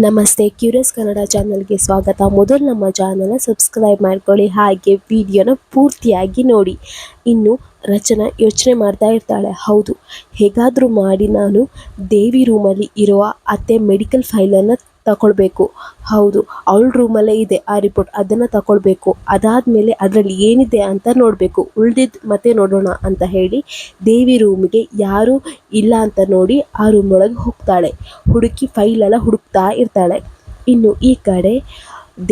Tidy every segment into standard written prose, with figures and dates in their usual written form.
ನಮಸ್ತೆ, ಕ್ಯೂರಿಯಸ್ ಕನ್ನಡ ಚಾನಲ್ಗೆ ಸ್ವಾಗತ. ಮೊದಲು ನಮ್ಮ ಚಾನಲ್ನ ಸಬ್ಸ್ಕ್ರೈಬ್ ಮಾಡ್ಕೊಳ್ಳಿ, ಹಾಗೆ ವಿಡಿಯೋನ ಪೂರ್ತಿಯಾಗಿ ನೋಡಿ. ಇನ್ನು ರಚನಾ ಯೋಚನೆ ಮಾಡ್ತಾ ಇರ್ತಾಳೆ, ಹೌದು ಹೇಗಾದರೂ ಮಾಡಿ ನಾನು ದೇವಿ ರೂಮಲ್ಲಿ ಇರುವ ಅತ್ತೆ ಮೆಡಿಕಲ್ ಫೈಲನ್ನು ತಗೊಳ್ಬೇಕು. ಹೌದು, ಅವಳ ರೂಮಲ್ಲೇ ಇದೆ ಆ ರಿಪೋರ್ಟ್, ಅದನ್ನು ತಗೊಳ್ಬೇಕು. ಅದಾದಮೇಲೆ ಅದರಲ್ಲಿ ಏನಿದೆ ಅಂತ ನೋಡಬೇಕು, ಉಳ್ದಿದ್ದು ಮತ್ತೆ ನೋಡೋಣ ಅಂತ ಹೇಳಿ ದೇವಿ ರೂಮಿಗೆ ಯಾರೂ ಇಲ್ಲ ಅಂತ ನೋಡಿ ಆ ರೂಮ್ ಒಳಗೆ ಹೋಗ್ತಾಳೆ. ಹುಡುಕಿ ಫೈಲೆಲ್ಲ ಹುಡುಕ್ತಾ ಇರ್ತಾಳೆ. ಇನ್ನು ಈ ಕಡೆ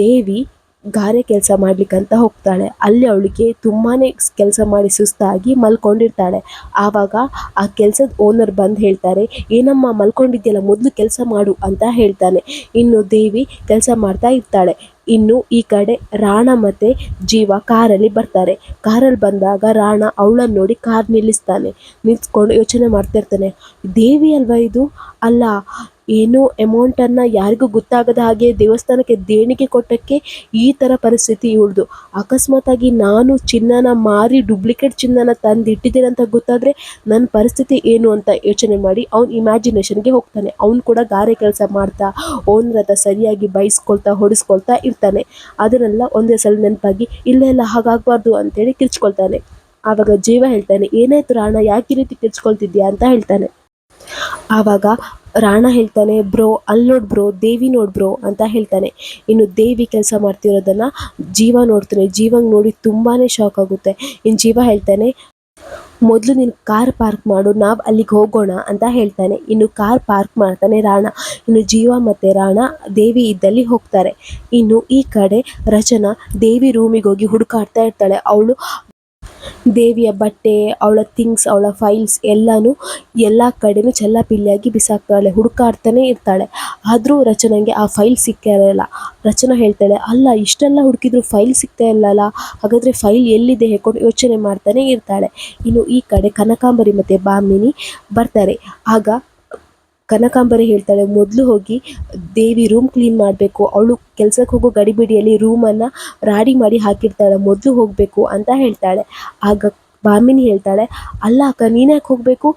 ದೇವಿ ಗಾರೆ ಕೆಲಸ ಮಾಡ್ಲಿಕ್ಕಂತ ಹೋಗ್ತಾಳೆ. ಅಲ್ಲಿ ಅವಳಿಗೆ ತುಂಬಾ ಕೆಲಸ ಮಾಡಿ ಸುಸ್ತಾಗಿ ಮಲ್ಕೊಂಡಿರ್ತಾಳೆ. ಆವಾಗ ಆ ಕೆಲಸದ ಓನರ್ ಬಂದು ಹೇಳ್ತಾರೆ, ಏನಮ್ಮ ಮಲ್ಕೊಂಡಿದ್ಯಲ್ಲ, ಮೊದಲು ಕೆಲಸ ಮಾಡು ಅಂತ ಹೇಳ್ತಾನೆ. ಇನ್ನು ದೇವಿ ಕೆಲಸ ಮಾಡ್ತಾ ಇರ್ತಾಳೆ. ಇನ್ನು ಈ ಕಡೆ ರಾಣ ಮತ್ತು ಜೀವ ಕಾರಲ್ಲಿ ಬರ್ತಾರೆ. ಕಾರಲ್ಲಿ ಬಂದಾಗ ರಾಣ ಅವಳನ್ನು ನೋಡಿ ಕಾರ್ ನಿಲ್ಲಿಸ್ತಾನೆ. ನಿಲ್ಸ್ಕೊಂಡು ಯೋಚನೆ ಮಾಡ್ತಿರ್ತಾನೆ, ದೇವಿ ಅಲ್ವಾ ಇದು? ಅಲ್ಲ, ಏನೋ ಅಮೌಂಟನ್ನು ಯಾರಿಗೂ ಗೊತ್ತಾಗದ ಹಾಗೆ ದೇವಸ್ಥಾನಕ್ಕೆ ದೇಣಿಗೆ ಕೊಟ್ಟಕ್ಕೆ ಈ ಥರ ಪರಿಸ್ಥಿತಿ ಇವಳ್ದು. ಅಕಸ್ಮಾತಾಗಿ ನಾನು ಚಿನ್ನನ ಮಾರಿ ಡೂಪ್ಲಿಕೇಟ್ ಚಿನ್ನನ ತಂದು ಇಟ್ಟಿದ್ದೇನೆ ಅಂತ ಗೊತ್ತಾದರೆ ನನ್ನ ಪರಿಸ್ಥಿತಿ ಏನು ಅಂತ ಯೋಚನೆ ಮಾಡಿ ಅವ್ನು ಇಮ್ಯಾಜಿನೇಷನ್ಗೆ ಹೋಗ್ತಾನೆ. ಅವ್ನು ಕೂಡ ಗಾರೆ ಕೆಲಸ ಮಾಡ್ತಾ ಓನರ್ ಹತ್ರ ಸರಿಯಾಗಿ ಬೈಸ್ಕೊಳ್ತಾ ಹೊಡಿಸ್ಕೊಳ್ತಾ ಇರ್ತಾನೆ. ಅದನ್ನೆಲ್ಲ ಒಂದೇ ಸಲ ನೆನಪಾಗಿ ಇಲ್ಲ ಹಾಗಾಗಬಾರ್ದು ಅಂತೇಳಿ ಕಿರ್ಚ್ಕೊಳ್ತಾನೆ. ಆವಾಗ ಜೀವ ಹೇಳ್ತಾನೆ, ಏನಾಯ್ತು ರಾಣ, ಯಾಕೆ ಈ ರೀತಿ ಕಿರ್ಚ್ಕೊಳ್ತಿದ್ಯಾ ಅಂತ ಹೇಳ್ತಾನೆ. ಆವಾಗ ರಾಣ ಹೇಳ್ತಾನೆ, ಬ್ರೋ ಅಲ್ಲಿ ನೋಡ್ ಬ್ರೋ, ದೇವಿ ನೋಡ್ ಬ್ರೋ ಅಂತ ಹೇಳ್ತಾನೆ. ಇನ್ನು ದೇವಿ ಕೆಲಸ ಮಾಡ್ತಿರೋದನ್ನು ಜೀವ ನೋಡ್ತಾನೆ. ಜೀವಂಗೆ ನೋಡಿ ತುಂಬಾ ಶಾಕ್ ಆಗುತ್ತೆ. ಇನ್ನು ಜೀವ ಹೇಳ್ತಾನೆ, ಮೊದಲು ನೀನು ಕಾರ್ ಪಾರ್ಕ್ ಮಾಡು, ನಾವು ಅಲ್ಲಿಗೆ ಹೋಗೋಣ ಅಂತ ಹೇಳ್ತಾನೆ. ಇನ್ನು ಕಾರ್ ಪಾರ್ಕ್ ಮಾಡ್ತಾನೆ ರಾಣ. ಇನ್ನು ಜೀವ ಮತ್ತು ರಾಣ ದೇವಿ ಇದ್ದಲ್ಲಿ ಹೋಗ್ತಾರೆ. ಇನ್ನು ಈ ಕಡೆ ರಚನಾ ದೇವಿ ರೂಮಿಗೆ ಹೋಗಿ ಹುಡುಕಾಡ್ತಾ ಇರ್ತಾಳೆ. ಅವಳು ದೇವಿಯ ಬಟ್ಟೆ, ಅವಳ ಥಿಂಗ್ಸ್, ಅವಳ ಫೈಲ್ಸ್ ಎಲ್ಲನೂ ಎಲ್ಲ ಕಡೆನೂ ಚೆಲ್ಲಾಪಿಲ್ಲಿಯಾಗಿ ಬಿಸಾಕ್ತಾಳೆ. ಹುಡುಕಾಡ್ತಾನೆ ಇರ್ತಾಳೆ. ಆದರೂ ರಚನೆಗೆ ಆ ಫೈಲ್ ಸಿಗ್ತಾ ಇರಲ್ಲ. ರಚನಾ ಹೇಳ್ತಾಳೆ, ಅಲ್ಲ ಇಷ್ಟೆಲ್ಲ ಹುಡುಕಿದ್ರು ಫೈಲ್ ಸಿಗ್ತಾ ಇಲ್ಲಲ್ಲ, ಹಾಗಾದರೆ ಫೈಲ್ ಎಲ್ಲಿದೆ ಹೇಳ್ಕೊಂಡು ಯೋಚನೆ ಮಾಡ್ತಾನೆ ಇರ್ತಾಳೆ. ಇನ್ನು ಈ ಕಡೆ ಕನಕಾಂಬರಿ ಮತ್ತು ಭಾಮಿನಿ ಬರ್ತಾರೆ. ಆಗ ಕನಕಾಂಬರಿ ಹೇಳ್ತಾಳೆ, ಮೊದಲು ಹೋಗಿ ದೇವಿ ರೂಮ್ ಕ್ಲೀನ್ ಮಾಡಬೇಕು, ಅವಳು ಕೆಲಸಕ್ಕೆ ಹೋಗೋ ಗಡಿಬಿಡಿಯಲ್ಲಿ ರೂಮನ್ನು ರಾಡಿ ಮಾಡಿ ಹಾಕಿರ್ತಾಳೆ, ಮೊದಲು ಹೋಗಬೇಕು ಅಂತ ಹೇಳ್ತಾಳೆ. ಆಗ ಭಾಮಿನಿ ಹೇಳ್ತಾಳೆ, ಅಲ್ಲ ಅಕ್ಕ, ನೀನು ಯಾಕೆ ಹೋಗಬೇಕು?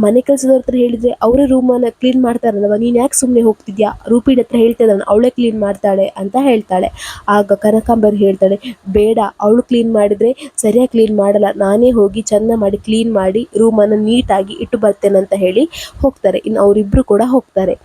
ಮನೆ ಕೆಲಸದವ್ರ ಹತ್ರ ಹೇಳಿದರೆ ಅವರೇ ರೂಮನ್ನು ಕ್ಲೀನ್ ಮಾಡ್ತಾರಲ್ವ, ನೀನು ಯಾಕೆ ಸುಮ್ಮನೆ ಹೋಗ್ತಿದ್ಯಾ? ರೂಪಿಡ್ ಹತ್ರ ಹೇಳ್ತಾಳೆ, ಅವಳೇ ಕ್ಲೀನ್ ಮಾಡ್ತಾಳೆ ಅಂತ ಹೇಳ್ತಾಳೆ. ಆಗ ಕನಕಾಂಬರಿ ಹೇಳ್ತಾಳೆ, ಬೇಡ, ಅವಳು ಕ್ಲೀನ್ ಮಾಡಿದರೆ ಸರಿಯಾಗಿ ಕ್ಲೀನ್ ಮಾಡಲ್ಲ, ನಾನೇ ಹೋಗಿ ಚೆಂದ ಮಾಡಿ ಕ್ಲೀನ್ ಮಾಡಿ ರೂಮನ್ನು ನೀಟಾಗಿ ಇಟ್ಟು ಬರ್ತೇನೆ ಅಂತ ಹೇಳಿ ಹೋಗ್ತಾರೆ. ಇನ್ನು ಅವರಿಬ್ಬರು ಕೂಡ ಹೋಗ್ತಾರೆ.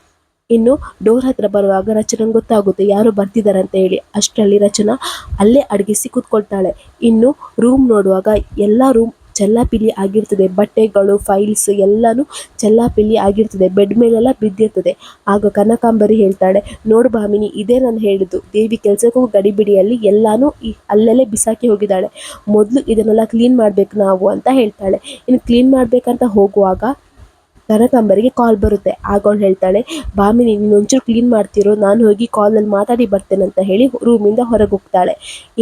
ಇನ್ನು ಡೋರ್ ಹತ್ರ ಬರುವಾಗ ರಚನೆಗೆ ಗೊತ್ತಾಗುತ್ತೆ ಯಾರು ಬರ್ತಿದ್ದಾರೆ ಅಂತ ಹೇಳಿ. ಅಷ್ಟರಲ್ಲಿ ರಚನಾ ಅಲ್ಲೇ ಅಡಗಿಸಿ ಕೂತ್ಕೊಳ್ತಾಳೆ. ಇನ್ನು ರೂಮ್ ನೋಡುವಾಗ ಎಲ್ಲ ರೂಮ್ ಚೆಲ್ಲಾಪಿಲ್ಲಿ ಆಗಿರ್ತದೆ. ಬಟ್ಟೆಗಳು, ಫೈಲ್ಸ್ ಎಲ್ಲನೂ ಚೆಲ್ಲಾಪಿಲ್ಲಿ ಆಗಿರ್ತದೆ. ಬೆಡ್ ಮೇಲೆಲ್ಲ ಬಿದ್ದಿರ್ತದೆ. ಆಗ ಕನಕಾಂಬರಿ ಹೇಳ್ತಾಳೆ, ನೋಡು ಭಾಮಿನಿ, ಇದೇ ನಾನು ಹೇಳಿದ್ದು, ದೇವಿ ಕೆಲಸಕ್ಕೂ ಗಡಿಬಿಡಿಯಲ್ಲಿ ಎಲ್ಲನೂ ಅಲ್ಲಲ್ಲೇ ಬಿಸಾಕಿ ಹೋಗಿದ್ದಾಳೆ, ಮೊದಲು ಇದನ್ನೆಲ್ಲ ಕ್ಲೀನ್ ಮಾಡಬೇಕು ನಾವು ಅಂತ ಹೇಳ್ತಾಳೆ. ಇನ್ನು ಕ್ಲೀನ್ ಮಾಡಬೇಕಂತ ಹೋಗುವಾಗ ಕನಕಾಂಬರಿಗೆ ಕಾಲ್ ಬರುತ್ತೆ. ಆಗ ಅವಳು ಹೇಳ್ತಾಳೆ, ಭಾಮಿನಿ ನೀನು ಒಂಚೂರು ಕ್ಲೀನ್ ಮಾಡ್ತಿರೋ, ನಾನು ಹೋಗಿ ಕಾಲಲ್ಲಿ ಮಾತಾಡಿ ಬರ್ತೇನೆ ಅಂತ ಹೇಳಿ ರೂಮಿಂದ ಹೊರಗೆ ಹೋಗ್ತಾಳೆ.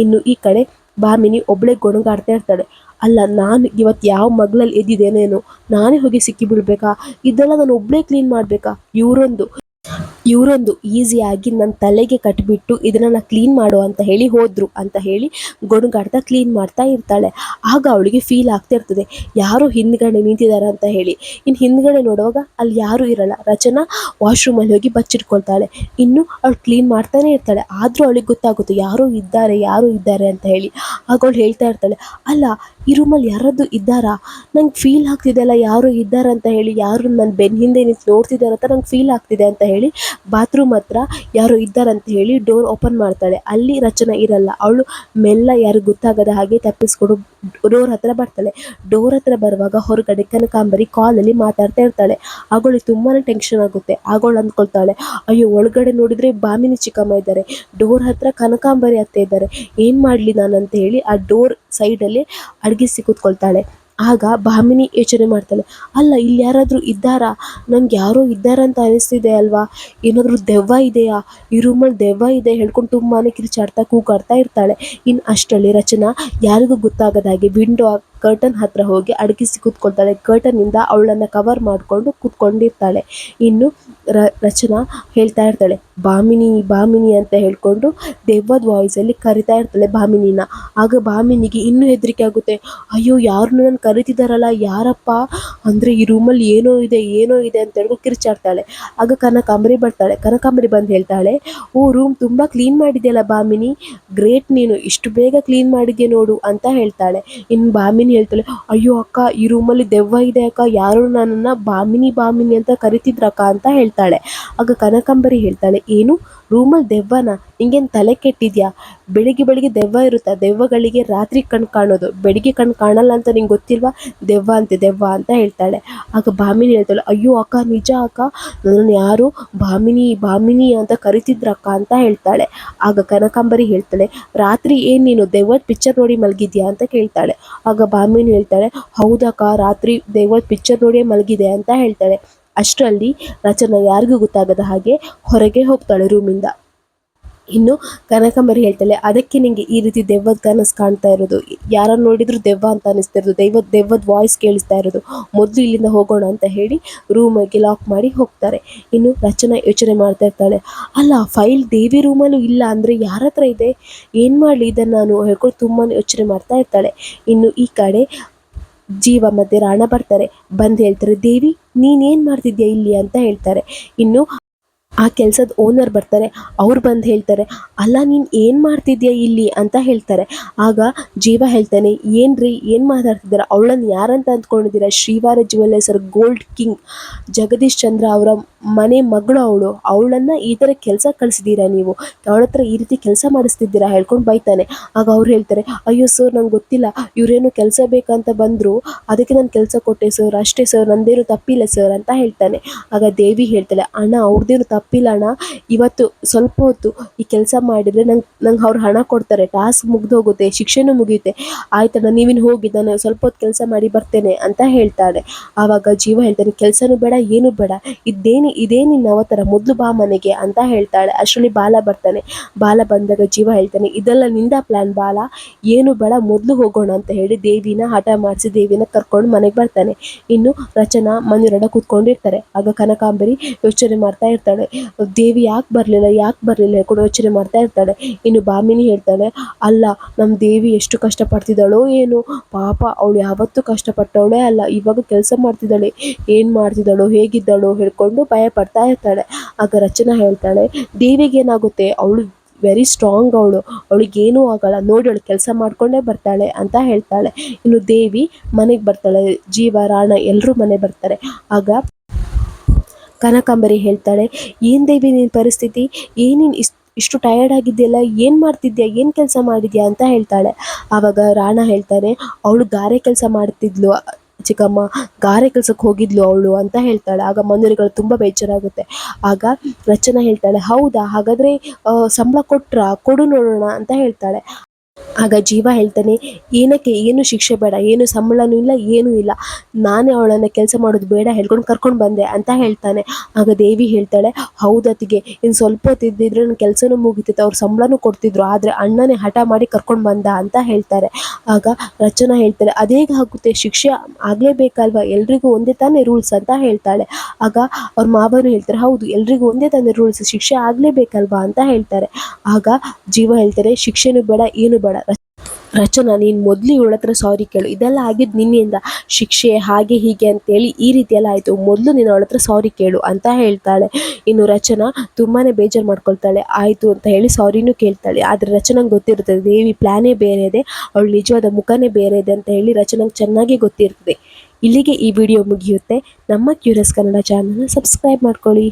ಇನ್ನು ಈ ಕಡೆ ಭಾಮಿನಿ ಒಬ್ಬಳೇ ಗೊಣಗಾಡ್ತಾ ಇರ್ತಾಳೆ. ಅಲ್ಲ, ನಾನು ಇವತ್ತು ಯಾವ ಮಗ್ಳಲ್ಲಿ ಎದ್ದಿದ್ದೇನೇನೋ, ನಾನೇ ಹೋಗಿ ಸಿಕ್ಕಿ ಬಿಡ್ಬೇಕಾ? ಇದೆಲ್ಲ ನಾನು ಒಬ್ಬಳೇ ಕ್ಲೀನ್ ಮಾಡಬೇಕಾ? ಇವರೊಂದು ಈಸಿಯಾಗಿ ನನ್ನ ತಲೆಗೆ ಕಟ್ಟಿಬಿಟ್ಟು ಇದನ್ನು ಕ್ಲೀನ್ ಮಾಡು ಅಂತ ಹೇಳಿ ಹೋದರು ಅಂತ ಹೇಳಿ ಗೊಣಗಾಡ್ತಾ ಕ್ಲೀನ್ ಮಾಡ್ತಾ ಇರ್ತಾಳೆ. ಆಗ ಅವಳಿಗೆ ಫೀಲ್ ಆಗ್ತಾ ಇರ್ತದೆ, ಯಾರೋ ಹಿಂದ್ಗಡೆ ನಿಂತಿದ್ದಾರೆ ಅಂತ ಹೇಳಿ. ಇನ್ನು ಹಿಂದ್ಗಡೆ ನೋಡುವಾಗ ಅಲ್ಲಿ ಯಾರೂ ಇರಲ್ಲ. ರಚನಾ ವಾಶ್ರೂಮಲ್ಲಿ ಹೋಗಿ ಬಚ್ಚಿಟ್ಕೊಳ್ತಾಳೆ. ಇನ್ನು ಅವಳು ಕ್ಲೀನ್ ಮಾಡ್ತಾನೆ ಇರ್ತಾಳೆ. ಆದರೂ ಅವಳಿಗೆ ಗೊತ್ತಾಗುತ್ತೆ ಯಾರೋ ಇದ್ದಾರೆ ಅಂತ ಹೇಳಿ. ಆಗ ಅವಳು ಹೇಳ್ತಾ ಇರ್ತಾಳೆ, ಅಲ್ಲ ಈ ರೂಮಲ್ಲಿ ಯಾರಾದರೂ ಇದ್ದಾರಾ? ನಂಗೆ ಫೀಲ್ ಆಗ್ತಿದೆ ಅಲ್ಲ ಯಾರೋ ಇದ್ದಾರೆ ಅಂತ ಹೇಳಿ, ಯಾರು ನನ್ನ ಬೆನ್ನ ಹಿಂದೆ ನಿಂತು ನೋಡ್ತಿದ್ದಾರೆ ಅಂತ ನಂಗೆ ಫೀಲ್ ಆಗ್ತಿದೆ ಅಂತ ಹೇಳಿ ಬಾತ್ರೂಮ್ ಹತ್ರ ಯಾರೋ ಇದ್ದಾರಂತ ಹೇಳಿ ಡೋರ್ ಓಪನ್ ಮಾಡ್ತಾಳೆ. ಅಲ್ಲಿ ರಚನಾ ಇರಲ್ಲ. ಅವಳು ಮೆಲ್ಲ ಯಾರು ಗೊತ್ತಾಗದ ಹಾಗೆ ತಪ್ಪಿಸ್ಕೊಂಡು ಡೋರ್ ಹತ್ರ ಬರ್ತಾಳೆ. ಡೋರ್ ಹತ್ರ ಬರುವಾಗ ಹೊರಗಡೆ ಕನಕಾಂಬರಿ ಕಾಲಲ್ಲಿ ಮಾತಾಡ್ತಾ ಇರ್ತಾಳೆ. ಅವಳಿಗೆ ತುಂಬಾ ಟೆನ್ಷನ್ ಆಗುತ್ತೆ. ಅವಳು ಅಂದ್ಕೊಳ್ತಾಳೆ, ಅಯ್ಯೋ ಒಳಗಡೆ ನೋಡಿದರೆ ಭಾಮಿನಿ ಚಿಕ್ಕಮ್ಮ ಇದ್ದಾರೆ, ಡೋರ್ ಹತ್ರ ಕನಕಾಂಬರಿ ಅತ್ತೆ ಇದ್ದಾರೆ, ಏನು ಮಾಡಲಿ ನಾನು ಅಂತ ಹೇಳಿ ಆ ಡೋರ್ ಸೈಡಲ್ಲಿ ಅಡಗಿಸಿ ಕೂತ್ಕೊಳ್ತಾಳೆ. ಆಗ ಭಾಮಿನಿ ಯೋಚನೆ ಮಾಡ್ತಾಳೆ, ಅಲ್ಲ ಇಲ್ಲಿ ಯಾರಾದರೂ ಇದ್ದಾರಾ? ನಂಗೆ ಯಾರೋ ಇದ್ದಾರಂತ ಅನಿಸ್ತಿದೆ ಅಲ್ವಾ, ಏನಾದರೂ ದೆವ್ವ ಇದೆಯಾ? ಈ ರೂಮಲ್ಲಿ ದೆವ್ವ ಇದೆ ಹೇಳ್ಕೊಂಡು ತುಂಬಾ ಕಿರ್ಚಾಡ್ತಾ ಕೂಗಾಡ್ತಾ ಇರ್ತಾಳೆ. ಇನ್ನು ಅಷ್ಟರಲ್ಲಿ ರಚನಾ ಯಾರಿಗೂ ಗೊತ್ತಾಗದ ಹಾಗೆ ವಿಂಡೋ ಕರ್ಟನ್ ಹತ್ರ ಹೋಗಿ ಅಡಗಿಸಿ ಕೂತ್ಕೊಳ್ತಾಳೆ. ಕರ್ಟನ್ನಿಂದ ಅವಳನ್ನು ಕವರ್ ಮಾಡಿಕೊಂಡು ಕೂತ್ಕೊಂಡಿರ್ತಾಳೆ. ಇನ್ನು ರಚನಾ ಹೇಳ್ತಾ ಇರ್ತಾಳೆ, ಭಾಮಿನಿ ಭಾಮಿನಿ ಅಂತ ಹೇಳ್ಕೊಂಡು ದೆವ್ವದ ವಾಯ್ಸಲ್ಲಿ ಕರಿತಾ ಇರ್ತಾಳೆ ಭಾಮಿನಿನ. ಆಗ ಭಾಮಿನಿಗೆ ಇನ್ನೂ ಹೆದರಿಕೆ ಆಗುತ್ತೆ. ಅಯ್ಯೋ, ಯಾರನ್ನು ನಾನು ಕರಿತಿದ್ದಾರಲ್ಲ, ಯಾರಪ್ಪ ಅಂದರೆ ಈ ರೂಮಲ್ಲಿ ಏನೋ ಇದೆ ಅಂತ ಹೇಳ್ಕೊಂಡು ಕಿರ್ಚಾಡ್ತಾಳೆ. ಆಗ ಕನಕಾಂಬರಿ ಬರ್ತಾಳೆ. ಕನಕಾಂಬರಿ ಬಂದು ಹೇಳ್ತಾಳೆ, ಓ, ರೂಮ್ ತುಂಬ ಕ್ಲೀನ್ ಮಾಡಿದೆಯಲ್ಲ ಭಾಮಿನಿ, ಗ್ರೇಟ್, ನೀನು ಇಷ್ಟು ಬೇಗ ಕ್ಲೀನ್ ಮಾಡಿದ್ಯಾ ನೋಡು ಅಂತ ಹೇಳ್ತಾಳೆ. ಇನ್ನು ಭಾಮಿನಿ ಹೇಳ್ತಾಳೆ, ಅಯ್ಯೋ ಅಕ್ಕ, ಈ ರೂಮಲ್ಲಿ ದೆವ್ವ ಇದೆ ಅಕ್ಕ, ಯಾರು ನನ್ನನ್ನು ಭಾಮಿನಿ ಭಾಮಿನಿ ಅಂತ ಕರಿತಿದ್ರಕ್ಕ ಅಂತ ಹೇಳ್ತಾಳೆ. ಆಗ ಕನಕಾಂಬರಿ ಹೇಳ್ತಾಳೆ, ಏನು, ರೂಮಲ್ಲಿ ದೆವ್ವನ? ಹಿಂಗೇನು ತಲೆ ಕೆಟ್ಟಿದ್ಯಾ? ಬೆಳಿಗ್ಗೆ ದೆವ್ವ ಇರುತ್ತಾ? ದೆವ್ವಗಳಿಗೆ ರಾತ್ರಿ ಕಣ್ಣು ಕಾಣೋದು, ಬೆಳಿಗ್ಗೆ ಕಣ್ಣು ಕಾಣಲ್ಲ ಅಂತ ನಿಂಗೆ ಗೊತ್ತಿಲ್ವಾ? ದೆವ್ವ ಅಂತ ಹೇಳ್ತಾಳೆ. ಆಗ ಭಾಮಿನಿ ಹೇಳ್ತಾಳೆ, ಅಯ್ಯೋ ಅಕ್ಕ, ನಿಜ ಅಕ್ಕ, ನನ್ನನ್ನು ಯಾರು ಭಾಮಿನಿ ಭಾಮಿನಿ ಅಂತ ಕರಿತಿದ್ರಕ್ಕ ಅಂತ ಹೇಳ್ತಾಳೆ. ಆಗ ಕನಕಾಂಬರಿ ಹೇಳ್ತಾಳೆ, ರಾತ್ರಿ ಏನು ನೀನು ದೆವ್ವದ ಪಿಕ್ಚರ್ ನೋಡಿ ಮಲಗಿದ್ಯಾ ಅಂತ ಕೇಳ್ತಾಳೆ. ಆಗ ಭಾಮಿನಿ ಹೇಳ್ತಾಳೆ, ಹೌದಕ್ಕ, ರಾತ್ರಿ ದೆವ್ವದ ಪಿಕ್ಚರ್ ನೋಡಿಯೇ ಮಲಗಿದೆ ಅಂತ ಹೇಳ್ತಾಳೆ. ಅಷ್ಟರಲ್ಲಿ ರಚನಾ ಯಾರಿಗೂ ಗೊತ್ತಾಗದ ಹಾಗೆ ಹೊರಗೆ ಹೋಗ್ತಾಳೆ ರೂಮಿಂದ. ಇನ್ನು ಕನಕಾಂಬರಿ ಹೇಳ್ತಾಳೆ, ಅದಕ್ಕೆ ನಿಂಗೆ ಈ ರೀತಿ ದೆವ್ವದ ಕನಸು ಕಾಣ್ತಾ ಇರೋದು, ಯಾರನ್ನು ನೋಡಿದ್ರು ದೆವ್ವ ಅಂತ ಅನಿಸ್ತಿರೋದು, ದೆವ್ವದ ವಾಯ್ಸ್ ಕೇಳಿಸ್ತಾ ಇರೋದು, ಮೊದಲು ಇಲ್ಲಿಂದ ಹೋಗೋಣ ಅಂತ ಹೇಳಿ ರೂಮಿಗೆ ಲಾಕ್ ಮಾಡಿ ಹೋಗ್ತಾರೆ. ಇನ್ನು ರಚನಾ ಯೋಚನೆ ಮಾಡ್ತಾ ಇರ್ತಾಳೆ, ಅಲ್ಲ, ಫೈಲ್ ದೇವಿ ರೂಮಲ್ಲೂ ಇಲ್ಲ ಅಂದರೆ ಯಾರ ಹತ್ರ ಇದೆ, ಏನು ಮಾಡಲಿ ಇದನ್ನು ನಾನು ಹೇಳ್ಕೊಂಡು ತುಂಬಾ ಯೋಚನೆ ಮಾಡ್ತಾ ಇರ್ತಾಳೆ. ಇನ್ನು ಈ ಕಡೆ ಜೀವ ಮತ್ತು ರಾಣ ಬರ್ತಾರೆ. ಬಂದು ಹೇಳ್ತಾರೆ, ದೇವಿ ನೀನೇನು ಮಾಡ್ತಿದ್ಯಾ ಇಲ್ಲಿ ಅಂತ ಹೇಳ್ತಾರೆ. ಇನ್ನು ಆ ಕೆಲಸದ ಓನರ್ ಬರ್ತಾರೆ. ಅವ್ರು ಬಂದು ಹೇಳ್ತಾರೆ, ಅಲ್ಲ, ನೀನು ಏನು ಮಾಡ್ತಿದ್ಯಾ ಇಲ್ಲಿ ಅಂತ ಹೇಳ್ತಾರೆ. ಆಗ ಜೀವ ಹೇಳ್ತಾನೆ, ಏನ್ರಿ ಏನು ಮಾತಾಡ್ತಿದ್ದೀರಾ, ಅವಳನ್ನು ಯಾರಂತ ಅಂದ್ಕೊಂಡಿದ್ದೀರಾ? ಶ್ರೀವಾರ ಜ್ಯುವೆಲ್ಲರ್ಸರ ಗೋಲ್ಡ್ ಕಿಂಗ್ ಜಗದೀಶ್ ಚಂದ್ರ ಅವರ ಮನೆ ಮಗಳು ಅವಳನ್ನು ಈ ಥರ ಕೆಲಸ ಕಳಿಸಿದ್ದೀರಾ ನೀವು, ಅವಳ ಹತ್ರ ಈ ರೀತಿ ಕೆಲಸ ಮಾಡಿಸ್ತಿದ್ದೀರಾ ಹೇಳ್ಕೊಂಡು ಬೈತಾನೆ. ಆಗ ಅವ್ರು ಹೇಳ್ತಾರೆ, ಅಯ್ಯೋ ಸರ್, ನಂಗೆ ಗೊತ್ತಿಲ್ಲ, ಇವರೇನು ಕೆಲಸ ಬೇಕಂತ ಬಂದರು, ಅದಕ್ಕೆ ನಾನು ಕೆಲಸ ಕೊಟ್ಟೆ ಸರ್, ಅಷ್ಟೇ ಸರ್, ನಂದೇನು ತಪ್ಪಿಲ್ಲ ಸರ್ ಅಂತ ಹೇಳ್ತಾನೆ. ಆಗ ದೇವಿ ಹೇಳ್ತಾಳೆ, ಅಣ್ಣ, ಅವ್ರದ್ದೇನು ತಪ್ಪಿಲ್ಲ ಅಣ್ಣ, ಇವತ್ತು ಸ್ವಲ್ಪ ಹೊತ್ತು ಈ ಕೆಲಸ ಮಾಡಿದರೆ ನಂಗೆ ಅವ್ರು ಹಣ ಕೊಡ್ತಾರೆ, ಟಾಸ್ಕ್ ಮುಗಿದೋಗುತ್ತೆ, ಶಿಕ್ಷೆನೂ ಮುಗಿಯುತ್ತೆ, ಆಯ್ತಣ್ಣ, ನೀವಿನ್ನು ಹೋಗಿ, ನಾನು ಸ್ವಲ್ಪ ಹೊತ್ತು ಕೆಲಸ ಮಾಡಿ ಬರ್ತೇನೆ ಅಂತ ಹೇಳ್ತಾಳೆ. ಆವಾಗ ಜೀವ ಹೇಳ್ತಾನೆ, ಕೆಲಸನೂ ಬೇಡ, ಏನೂ ಬೇಡ, ಇದೇನಿನ್ನ ಅವತರ, ಮೊದಲು ಬಾ ಮನೆಗೆ ಅಂತ ಹೇಳ್ತಾಳೆ. ಅಷ್ಟರಲ್ಲಿ ಬಾಲ ಬರ್ತಾನೆ. ಬಾಲ ಬಂದಾಗ ಜೀವ ಹೇಳ್ತಾನೆ, ಇದೆಲ್ಲ ನಿಂದ ಪ್ಲ್ಯಾನ್ ಬಾಲ, ಏನು ಬೇಡ, ಮೊದಲು ಹೋಗೋಣ ಅಂತ ಹೇಳಿ ದೇವಿನ ಹಠ ಮಾಡಿಸಿ ದೇವಿನ ಕರ್ಕೊಂಡು ಮನೆಗೆ ಬರ್ತಾನೆ. ಇನ್ನು ರಚನಾ ಮನೆಯೊಳಗಡೆ ಕೂತ್ಕೊಂಡಿರ್ತಾರೆ. ಆಗ ಕನಕಾಂಬರಿ ಯೋಚನೆ ಮಾಡ್ತಾ ಇರ್ತಾಳೆ, ದೇವಿ ಯಾಕೆ ಬರಲಿಲ್ಲ ಹೇಳ್ಕೊಂಡು ಯೋಚನೆ ಮಾಡ್ತಾ ಇರ್ತಾಳೆ. ಇನ್ನು ಭಾಮಿನಿ ಹೇಳ್ತಾಳೆ, ಅಲ್ಲ, ನಮ್ಮ ದೇವಿ ಎಷ್ಟು ಕಷ್ಟಪಡ್ತಿದ್ದಾಳೋ ಏನು, ಪಾಪ, ಅವಳು ಯಾವತ್ತೂ ಕಷ್ಟಪಟ್ಟವಳೇ ಅಲ್ಲ, ಇವಾಗ ಕೆಲಸ ಮಾಡ್ತಿದ್ದಾಳೆ, ಏನು ಮಾಡ್ತಿದ್ದಾಳೋ, ಹೇಗಿದ್ದಾಳೋ ಹೇಳ್ಕೊಂಡು ಭಯ ಪಡ್ತಾ ಇರ್ತಾಳೆ. ಆಗ ರಚನಾ ಹೇಳ್ತಾಳೆ, ದೇವಿಗೆ ಏನಾಗುತ್ತೆ, ಅವಳು ವೆರಿ ಸ್ಟ್ರಾಂಗ್, ಅವಳಿಗೇನೂ ಆಗಲ್ಲ, ನೋಡಿ ಅವಳು ಕೆಲಸ ಮಾಡಿಕೊಂಡೇ ಬರ್ತಾಳೆ ಅಂತ ಹೇಳ್ತಾಳೆ. ಇನ್ನು ದೇವಿ ಮನೆಗೆ ಬರ್ತಾಳೆ. ಜೀವ, ರಾಣ ಎಲ್ಲರೂ ಮನೆ ಬರ್ತಾರೆ. ಆಗ ಕನಕಾಂಬರಿ ಹೇಳ್ತಾಳೆ, ಏನು ದೇವಿ ನಿನ್ನ ಪರಿಸ್ಥಿತಿ, ಏನೇನು ಇಷ್ಟು ಟಯರ್ಡ್ ಆಗಿದೆಯಲ್ಲ, ಏನು ಮಾಡ್ತಿದ್ಯಾ, ಏನು ಕೆಲಸ ಮಾಡಿದ್ಯಾ ಅಂತ ಹೇಳ್ತಾಳೆ. ಆವಾಗ ರಾಣ ಹೇಳ್ತಾನೆ, ಅವಳು ಗಾರೆ ಕೆಲಸ ಮಾಡ್ತಿದ್ಲು ಚಿಕ್ಕಮ್ಮ, ಗಾರೆ ಕೆಲಸಕ್ಕೆ ಹೋಗಿದ್ಲು ಅವಳು ಅಂತ ಹೇಳ್ತಾಳೆ. ಆಗ ಮನೆಯವರುಗಳು ತುಂಬ ಬೇಜಾರಾಗುತ್ತೆ. ಆಗ ರಚನಾ ಹೇಳ್ತಾಳೆ, ಹೌದಾ, ಹಾಗಾದರೆ ಸಂಬಳ ಕೊಡು ನೋಡೋಣ ಅಂತ ಹೇಳ್ತಾಳೆ. ಆಗ ಜೀವ ಹೇಳ್ತಾನೆ, ಏನಕ್ಕೆ, ಏನು ಶಿಕ್ಷೆ ಬೇಡ, ಏನು ಸಂಬಳನೂ ಇಲ್ಲ, ಏನೂ ಇಲ್ಲ, ನಾನೇ ಅವಳನ್ನು ಕೆಲಸ ಮಾಡೋದು ಬೇಡ ಹೇಳ್ಕೊಂಡು ಕರ್ಕೊಂಡು ಬಂದೆ ಅಂತ ಹೇಳ್ತಾನೆ. ಆಗ ದೇವಿ ಹೇಳ್ತಾಳೆ, ಹೌದತ್ತಿಗೆ, ಇನ್ನು ಸ್ವಲ್ಪ ಹೊತ್ತಿದ್ದಿದ್ರೆ ನನ್ನ ಕೆಲಸನೂ ಮುಗಿತಿತ್ತು, ಅವ್ರು ಸಂಬಳನೂ ಕೊಡ್ತಿದ್ರು, ಆದರೆ ಅಣ್ಣನೇ ಹಠ ಮಾಡಿ ಕರ್ಕೊಂಡು ಬಂದ ಅಂತ ಹೇಳ್ತಾರೆ. ಆಗ ರಚನಾ ಹೇಳ್ತಾಳೆ, ಅದೇಗೆ ಆಗುತ್ತೆ, ಶಿಕ್ಷೆ ಆಗಲೇಬೇಕಲ್ವ, ಎಲ್ರಿಗೂ ಒಂದೇ ತಾನೇ ರೂಲ್ಸ್ ಅಂತ ಹೇಳ್ತಾಳೆ. ಆಗ ಅವ್ರ ಮಾವನು ಹೇಳ್ತಾರೆ, ಹೌದು, ಎಲ್ರಿಗೂ ಒಂದೇ ತಾನೇ ರೂಲ್ಸ್, ಶಿಕ್ಷೆ ಆಗಲೇಬೇಕಲ್ವಾ ಅಂತ ಹೇಳ್ತಾರೆ. ಆಗ ಜೀವ ಹೇಳ್ತಾರೆ, ಶಿಕ್ಷೆನೂ ಬೇಡ, ಏನು ಬೇಡ, ರಚನಾ, ನೀನು ಮೊದಲು ಇವಳ ಹತ್ರ ಸಾರಿ ಕೇಳು, ಇದೆಲ್ಲ ಆಗಿದ್ದು ನಿನ್ನಿಂದ, ಶಿಕ್ಷೆ ಹಾಗೆ ಹೀಗೆ ಅಂತೇಳಿ ಈ ರೀತಿ ಎಲ್ಲ ಆಯಿತು, ಮೊದಲು ನೀನು ಅವಳ ಹತ್ರ ಸಾರಿ ಕೇಳು ಅಂತ ಹೇಳ್ತಾಳೆ. ಇನ್ನು ರಚನಾ ತುಂಬಾ ಬೇಜಾರು ಮಾಡ್ಕೊಳ್ತಾಳೆ. ಆಯಿತು ಅಂತ ಹೇಳಿ ಸಾರಿನೂ ಕೇಳ್ತಾಳೆ. ಆದರೆ ರಚನಾಗೆ ಗೊತ್ತಿರ್ತದೆ, ದೇವಿ ಪ್ಲ್ಯಾನೇ ಬೇರೆ ಇದೆ, ಅವಳು ನಿಜವಾದ ಮುಖನೇ ಬೇರೆ ಇದೆ ಅಂತ ಹೇಳಿ ರಚನಾಗೆ ಚೆನ್ನಾಗಿ ಗೊತ್ತಿರ್ತದೆ. ಇಲ್ಲಿಗೆ ಈ ವಿಡಿಯೋ ಮುಗಿಯುತ್ತೆ. ನಮ್ಮ ಕ್ಯೂರಿಯಸ್ ಕನ್ನಡ ಚಾನಲ್ನ ಸಬ್ಸ್ಕ್ರೈಬ್ ಮಾಡ್ಕೊಳ್ಳಿ.